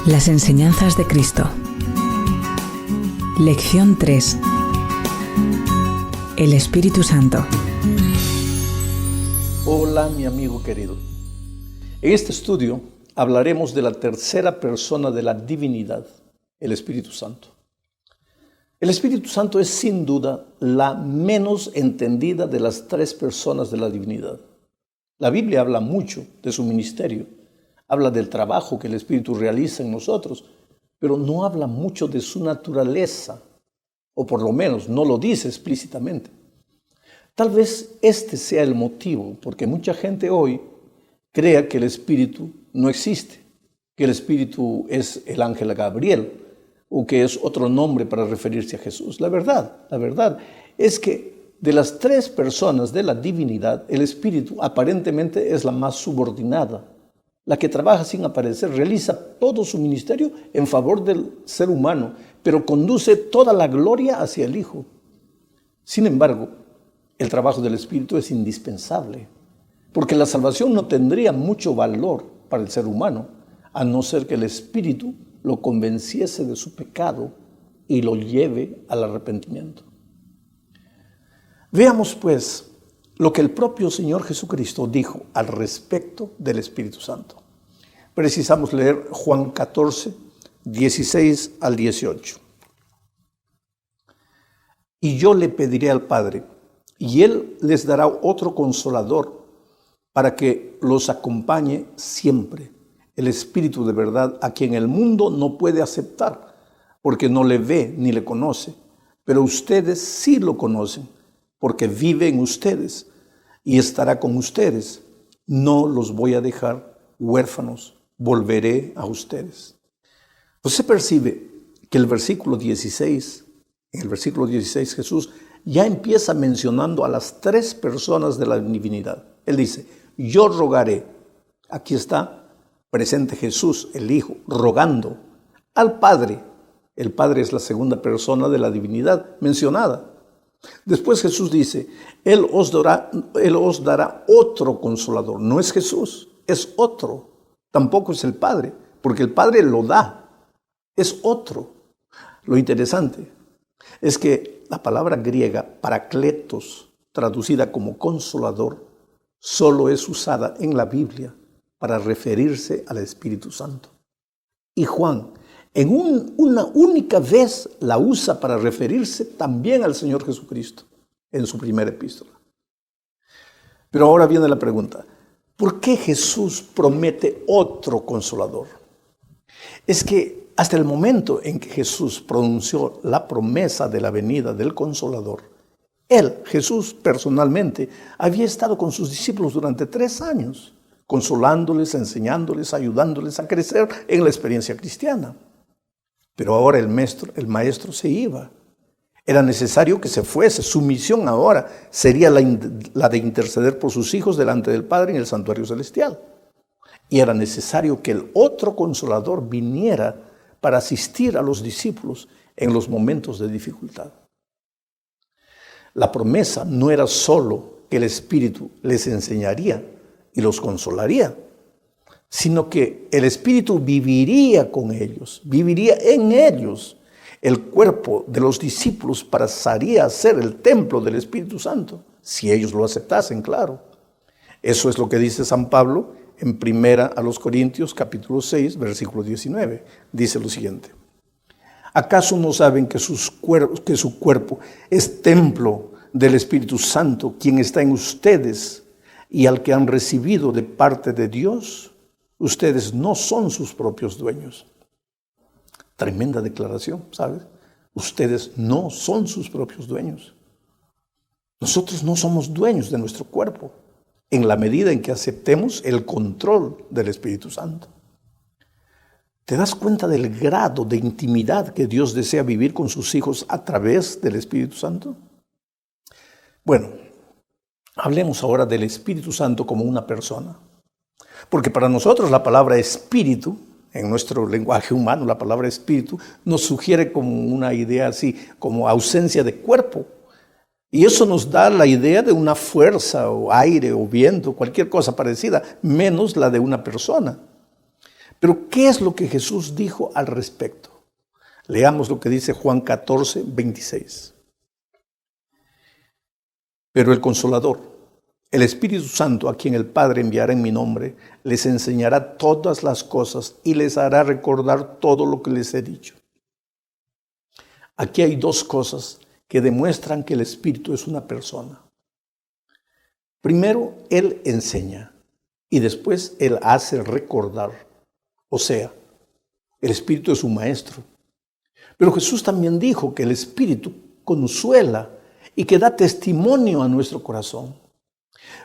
Las enseñanzas de Cristo. Lección 3. El Espíritu Santo. Hola, mi amigo querido. En este estudio hablaremos de la tercera persona de la divinidad, el Espíritu Santo. El Espíritu Santo es sin duda la menos entendida de las tres personas de la divinidad. La Biblia habla mucho de su ministerio, habla del trabajo que el Espíritu realiza en nosotros, pero no habla mucho de su naturaleza, o por lo menos no lo dice explícitamente. Tal vez este sea el motivo porque mucha gente hoy crea que el Espíritu no existe, que el Espíritu es el ángel Gabriel o que es otro nombre para referirse a Jesús. La verdad es que de las tres personas de la divinidad, el Espíritu aparentemente es la más subordinada, la que trabaja sin aparecer, realiza todo su ministerio en favor del ser humano, pero conduce toda la gloria hacia el Hijo. Sin embargo, el trabajo del Espíritu es indispensable, porque la salvación no tendría mucho valor para el ser humano, a no ser que el Espíritu lo convenciese de su pecado y lo lleve al arrepentimiento. Veamos pues lo que el propio Señor Jesucristo dijo al respecto del Espíritu Santo. Precisamos leer Juan 14, 16 al 18. Y yo le pediré al Padre, y Él les dará otro consolador para que los acompañe siempre, el Espíritu de verdad, a quien el mundo no puede aceptar, porque no le ve ni le conoce, pero ustedes sí lo conocen, porque vive en ustedes y estará con ustedes. No los voy a dejar huérfanos, volveré a ustedes. Pues se percibe que en el versículo 16 Jesús ya empieza mencionando a las tres personas de la divinidad. Él dice, yo rogaré. Aquí está presente Jesús, el Hijo, rogando al Padre. El Padre es la segunda persona de la divinidad mencionada. Después Jesús dice, Él os dará otro consolador. No es Jesús, es otro. Tampoco es el Padre, porque el Padre lo da. Es otro. Lo interesante es que la palabra griega parakletos, traducida como consolador, solo es usada en la Biblia para referirse al Espíritu Santo. Y Juan, en una única vez, la usa para referirse también al Señor Jesucristo en su primera epístola. Pero ahora viene la pregunta, ¿por qué Jesús promete otro consolador? Es que hasta el momento en que Jesús pronunció la promesa de la venida del Consolador, Jesús personalmente, había estado con sus discípulos durante 3 años, consolándoles, enseñándoles, ayudándoles a crecer en la experiencia cristiana. Pero ahora el maestro se iba. Era necesario que se fuese. Su misión ahora sería la de interceder por sus hijos delante del Padre en el santuario celestial. Y era necesario que el otro consolador viniera para asistir a los discípulos en los momentos de dificultad. La promesa no era solo que el Espíritu les enseñaría y los consolaría, sino que el Espíritu viviría con ellos, viviría en ellos. El cuerpo de los discípulos pasaría a ser el templo del Espíritu Santo, si ellos lo aceptasen, claro. Eso es lo que dice San Pablo en 1 Corintios capítulo 6, versículo 19. Dice lo siguiente. ¿Acaso no saben que su cuerpo es templo del Espíritu Santo, quien está en ustedes y al que han recibido de parte de Dios? Ustedes no son sus propios dueños. Tremenda declaración, ¿sabes? Ustedes no son sus propios dueños. Nosotros no somos dueños de nuestro cuerpo, en la medida en que aceptemos el control del Espíritu Santo. ¿Te das cuenta del grado de intimidad que Dios desea vivir con sus hijos a través del Espíritu Santo? Bueno, hablemos ahora del Espíritu Santo como una persona. Porque para nosotros la palabra espíritu, en nuestro lenguaje humano, la palabra espíritu nos sugiere como una idea así, como ausencia de cuerpo. Y eso nos da la idea de una fuerza o aire o viento, cualquier cosa parecida, menos la de una persona. Pero ¿qué es lo que Jesús dijo al respecto? Leamos lo que dice Juan 14, 26. Pero el Consolador, el Espíritu Santo, a quien el Padre enviará en mi nombre, les enseñará todas las cosas y les hará recordar todo lo que les he dicho. Aquí hay dos cosas que demuestran que el Espíritu es una persona. Primero, Él enseña y después Él hace recordar. O sea, el Espíritu es un maestro. Pero Jesús también dijo que el Espíritu consuela y que da testimonio a nuestro corazón.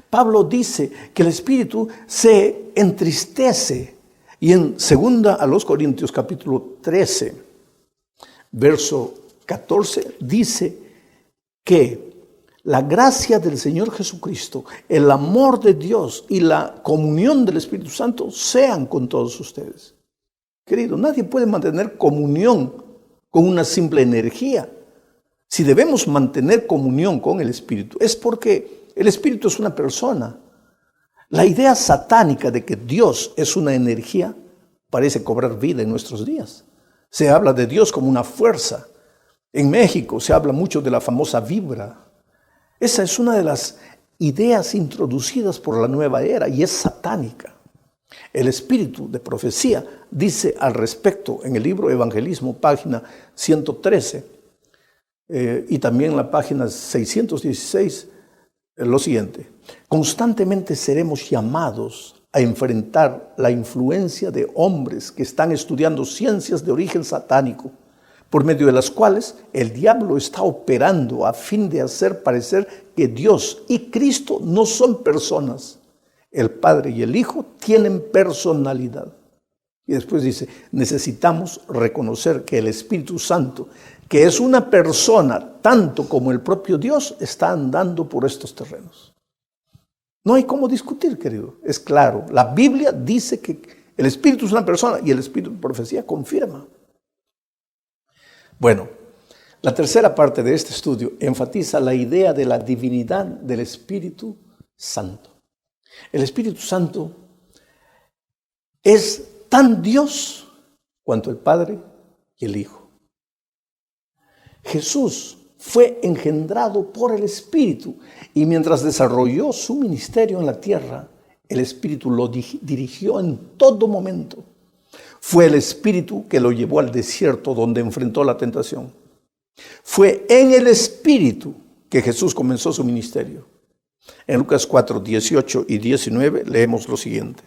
Pablo dice que el Espíritu se entristece. Y en 2 Corintios capítulo 13, verso 14, dice que la gracia del Señor Jesucristo, el amor de Dios y la comunión del Espíritu Santo sean con todos ustedes. Querido, nadie puede mantener comunión con una simple energía. Si debemos mantener comunión con el Espíritu, es porque el Espíritu es una persona. La idea satánica de que Dios es una energía parece cobrar vida en nuestros días. Se habla de Dios como una fuerza. En México se habla mucho de la famosa vibra. Esa es una de las ideas introducidas por la nueva era y es satánica. El espíritu de profecía dice al respecto en el libro Evangelismo, página 113, y también en la página 616, lo siguiente: constantemente seremos llamados a enfrentar la influencia de hombres que están estudiando ciencias de origen satánico, por medio de las cuales el diablo está operando a fin de hacer parecer que Dios y Cristo no son personas. El Padre y el Hijo tienen personalidad. Y después dice, necesitamos reconocer que el Espíritu Santo, que es una persona tanto como el propio Dios, está andando por estos terrenos. No hay cómo discutir, querido. Es claro, la Biblia dice que el Espíritu es una persona y el Espíritu de profecía confirma. Bueno, la tercera parte de este estudio enfatiza la idea de la divinidad del Espíritu Santo. El Espíritu Santo es tan Dios cuanto el Padre y el Hijo. Jesús fue engendrado por el Espíritu y mientras desarrolló su ministerio en la tierra, el Espíritu lo dirigió en todo momento. Fue el Espíritu que lo llevó al desierto donde enfrentó la tentación. Fue en el Espíritu que Jesús comenzó su ministerio. En Lucas 4, 18 y 19 leemos lo siguiente.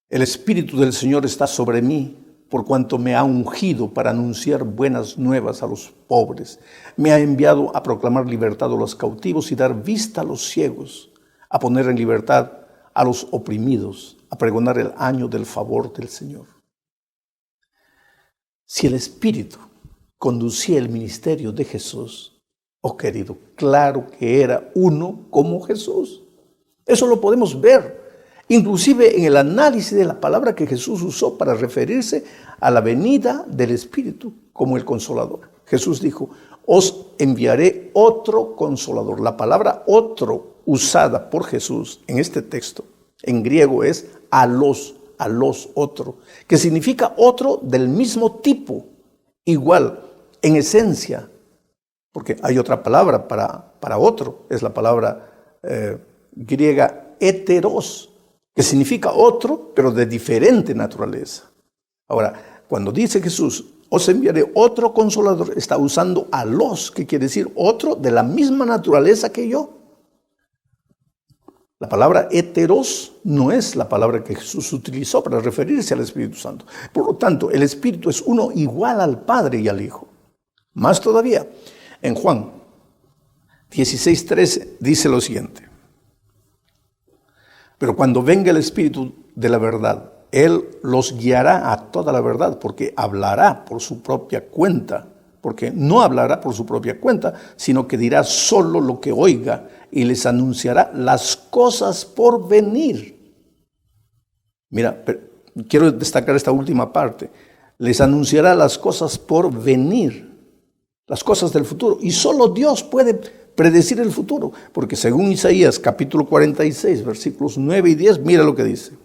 El Espíritu del Señor está sobre mí, por cuanto me ha ungido para anunciar buenas nuevas a los pobres. Me ha enviado a proclamar libertad a los cautivos y dar vista a los ciegos, a poner en libertad a los oprimidos, a pregonar el año del favor del Señor. Si el Espíritu conducía el ministerio de Jesús, oh querido, claro que era uno como Jesús. Eso lo podemos ver, inclusive en el análisis de la palabra que Jesús usó para referirse a la venida del Espíritu como el Consolador. Jesús dijo, os enviaré otro Consolador. La palabra otro usada por Jesús en este texto, en griego es alos, otro, que significa otro del mismo tipo, igual, en esencia, porque hay otra palabra para otro, es la palabra griega heteros, que significa otro, pero de diferente naturaleza. Ahora, cuando dice Jesús, os enviaré otro Consolador, está usando alos, que quiere decir otro de la misma naturaleza que yo. La palabra heteros no es la palabra que Jesús utilizó para referirse al Espíritu Santo. Por lo tanto, el Espíritu es uno igual al Padre y al Hijo. Más todavía, en Juan 16:13 dice lo siguiente. Pero cuando venga el Espíritu de la verdad, Él los guiará a toda la verdad, porque hablará por su propia cuenta. Porque no hablará por su propia cuenta, sino que dirá solo lo que oiga y les anunciará las cosas por venir. Mira, quiero destacar esta última parte. Les anunciará las cosas por venir, las cosas del futuro. Y solo Dios puede predecir el futuro, porque según Isaías capítulo 46, versículos 9 y 10, mira lo que dice.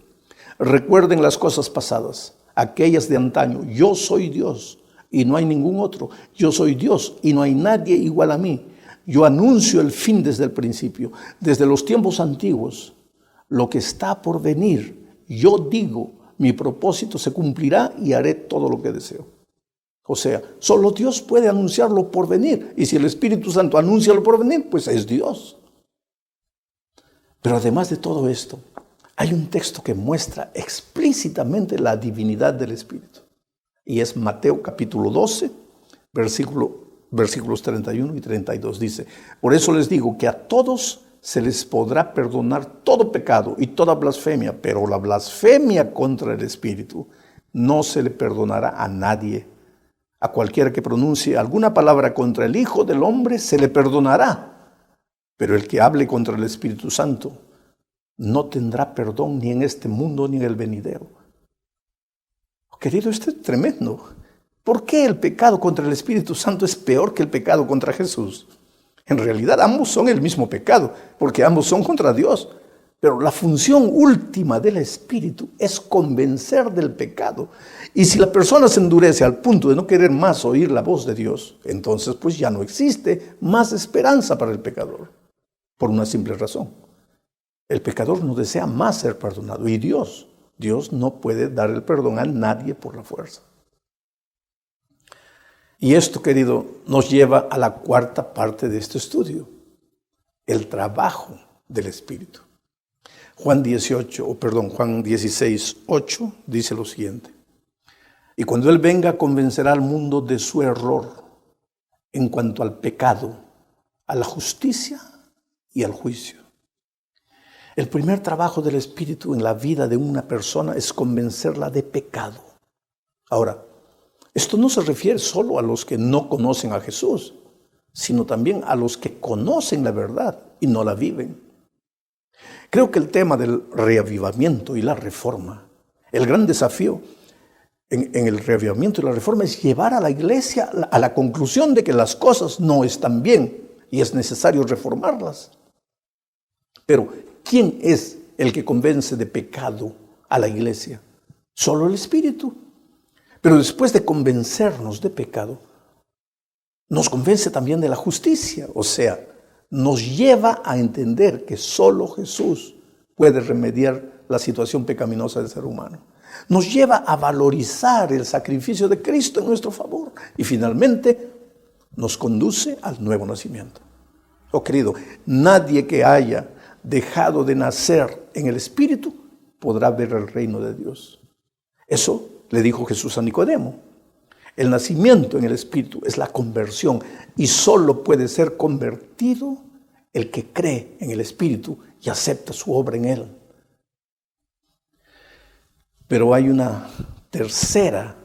Recuerden las cosas pasadas, aquellas de antaño. Yo soy Dios y no hay ningún otro. Yo soy Dios y no hay nadie igual a mí. Yo anuncio el fin desde el principio, desde los tiempos antiguos. Lo que está por venir, yo digo, mi propósito se cumplirá y haré todo lo que deseo. O sea, solo Dios puede anunciar lo por venir. Y si el Espíritu Santo anuncia lo por venir, pues es Dios. Pero además de todo esto, hay un texto que muestra explícitamente la divinidad del Espíritu. Y es Mateo capítulo 12, versículos 31 y 32. Dice, por eso les digo que a todos se les podrá perdonar todo pecado y toda blasfemia, pero la blasfemia contra el Espíritu no se le perdonará a nadie. A cualquiera que pronuncie alguna palabra contra el Hijo del Hombre se le perdonará, pero el que hable contra el Espíritu Santo no tendrá perdón ni en este mundo ni en el venidero. Querido, esto es tremendo. ¿Por qué el pecado contra el Espíritu Santo es peor que el pecado contra Jesús? En realidad ambos son el mismo pecado, porque ambos son contra Dios. Pero la función última del Espíritu es convencer del pecado. Y si la persona se endurece al punto de no querer más oír la voz de Dios, entonces pues ya no existe más esperanza para el pecador. Por una simple razón. El pecador no desea más ser perdonado. Y Dios no puede dar el perdón a nadie por la fuerza. Y esto, querido, nos lleva a la cuarta parte de este estudio. El trabajo del Espíritu. Juan 16, 8 dice lo siguiente. Y cuando Él venga, convencerá al mundo de su error en cuanto al pecado, a la justicia y al juicio. El primer trabajo del Espíritu en la vida de una persona es convencerla de pecado. Ahora, esto no se refiere solo a los que no conocen a Jesús, sino también a los que conocen la verdad y no la viven. Creo que el tema del reavivamiento y la reforma, el gran desafío en el reavivamiento y la reforma es llevar a la iglesia a la conclusión de que las cosas no están bien y es necesario reformarlas. Pero, ¿quién es el que convence de pecado a la iglesia? Solo el Espíritu. Pero después de convencernos de pecado, nos convence también de la justicia. O sea, nos lleva a entender que solo Jesús puede remediar la situación pecaminosa del ser humano. Nos lleva a valorizar el sacrificio de Cristo en nuestro favor. Y finalmente, nos conduce al nuevo nacimiento. Oh, querido, nadie que haya dejado de nacer en el Espíritu podrá ver el reino de Dios. Eso le dijo Jesús a Nicodemo. El nacimiento en el Espíritu es la conversión y solo puede ser convertido el que cree en el Espíritu y acepta su obra en él. Pero hay una tercera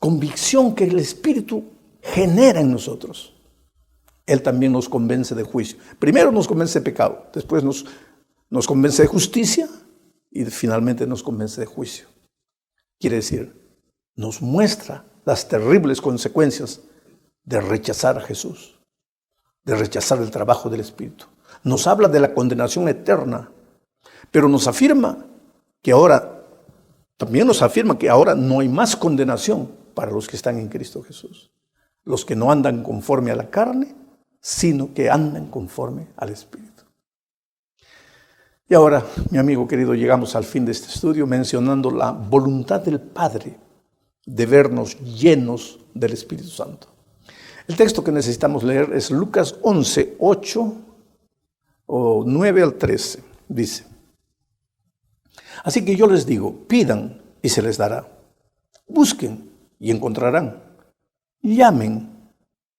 convicción que el Espíritu genera en nosotros. Él también nos convence de juicio. Primero nos convence de pecado, después nos convence de justicia y finalmente nos convence de juicio. Quiere decir, nos muestra las terribles consecuencias de rechazar a Jesús, de rechazar el trabajo del Espíritu. Nos habla de la condenación eterna, pero nos afirma que ahora no hay más condenación para los que están en Cristo Jesús. Los que no andan conforme a la carne, sino que andan conforme al Espíritu. Y ahora, mi amigo querido, llegamos al fin de este estudio mencionando la voluntad del Padre de vernos llenos del Espíritu Santo. El texto que necesitamos leer es Lucas 11, 8 o 9 al 13. Dice, así que yo les digo, pidan y se les dará. Busquen y encontrarán. Llamen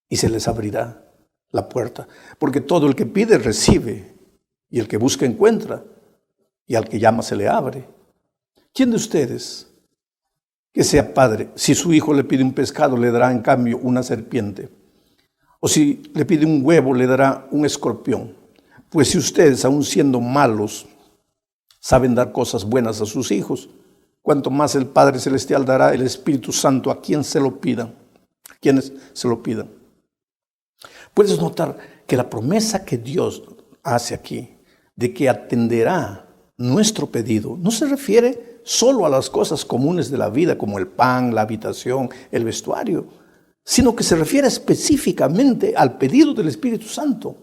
y se les abrirá la puerta. Porque todo el que pide recibe, y el que busca encuentra, y al que llama se le abre. ¿Quién de ustedes que sea padre, si su hijo le pide un pescado, le dará en cambio una serpiente? O si le pide un huevo, le dará un escorpión? Pues si ustedes, aun siendo malos, saben dar cosas buenas a sus hijos, cuanto más el Padre Celestial dará el Espíritu Santo a quien se lo pidan, a quienes se lo pidan. Puedes notar que la promesa que Dios hace aquí, de que atenderá nuestro pedido no se refiere solo a las cosas comunes de la vida, como el pan, la habitación, el vestuario, sino que se refiere específicamente al pedido del Espíritu Santo.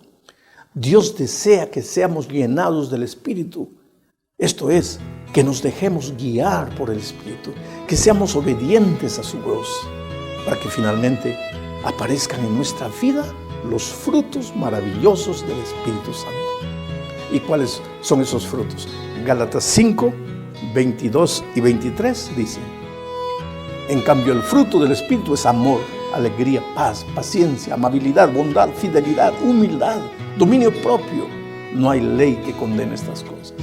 Dios desea que seamos llenados del Espíritu. Esto es, que nos dejemos guiar por el Espíritu, que seamos obedientes a su voz, para que finalmente aparezcan en nuestra vida los frutos maravillosos del Espíritu Santo. ¿Y cuáles son esos frutos? Gálatas 5, 22 y 23 dice: en cambio, el fruto del Espíritu es amor, alegría, paz, paciencia, amabilidad, bondad, fidelidad, humildad, dominio propio. No hay ley que condene estas cosas.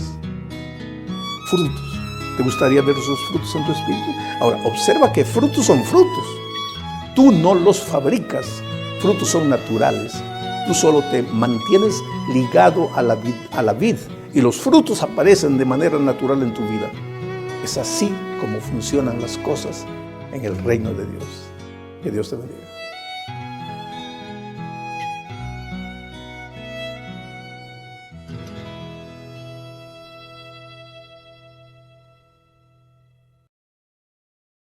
Frutos. ¿Te gustaría ver esos frutos en tu espíritu? Ahora, observa que frutos son frutos. Tú no los fabricas. Frutos son naturales. Tú solo te mantienes ligado a la vid y los frutos aparecen de manera natural en tu vida. Es así como funcionan las cosas en el reino de Dios. Que Dios te bendiga.